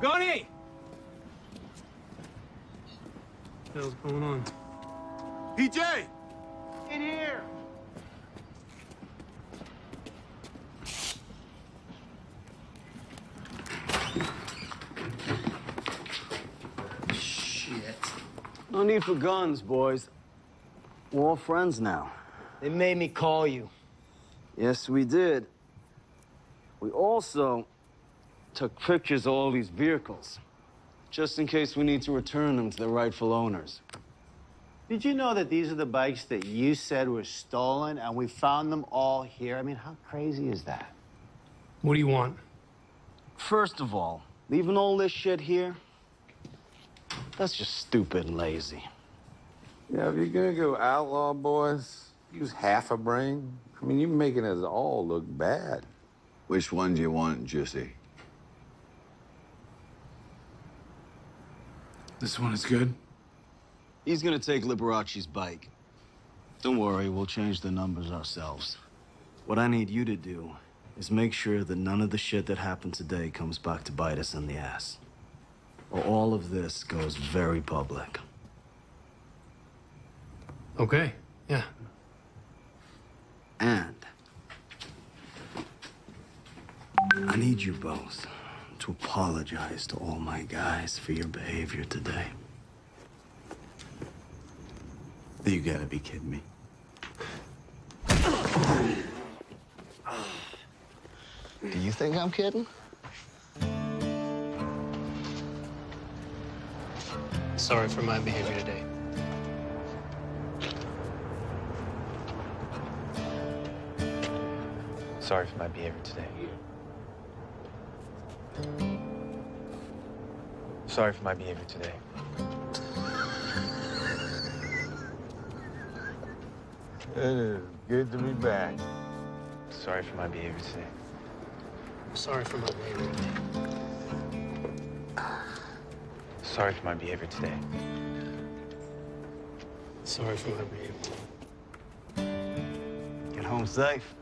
Gunny! What the hell's going on? PJ! In here! Shit. No need for guns, boys. We're all friends now. They made me call you. Yes, we did. We also took pictures of all these vehicles, just in case we need to return them to their rightful owners. Did you know that these are the bikes that you said were stolen and we found them all here? I mean, how crazy is that? What do you want? First of all, leaving all this shit here, that's just stupid and lazy. Yeah, if you're gonna go outlaw, boys, use half a brain. I mean, you're making us all look bad. Which one do you want, Juicy? This one is good. He's gonna take Liberace's bike. Don't worry, we'll change the numbers ourselves. What I need you to do is make sure that none of the shit that happened today comes back to bite us in the ass. Or all of this goes very public. Okay, yeah. And I need you both to apologize to all my guys for your behavior today. You gotta be kidding me. Do you think I'm kidding? Sorry for my behavior today. Sorry for my behavior today. Sorry for my behavior today. It is good to be back. Sorry for my behavior today. Sorry for my behavior today. Sorry for my behavior today. Sorry for my behavior. Get home safe.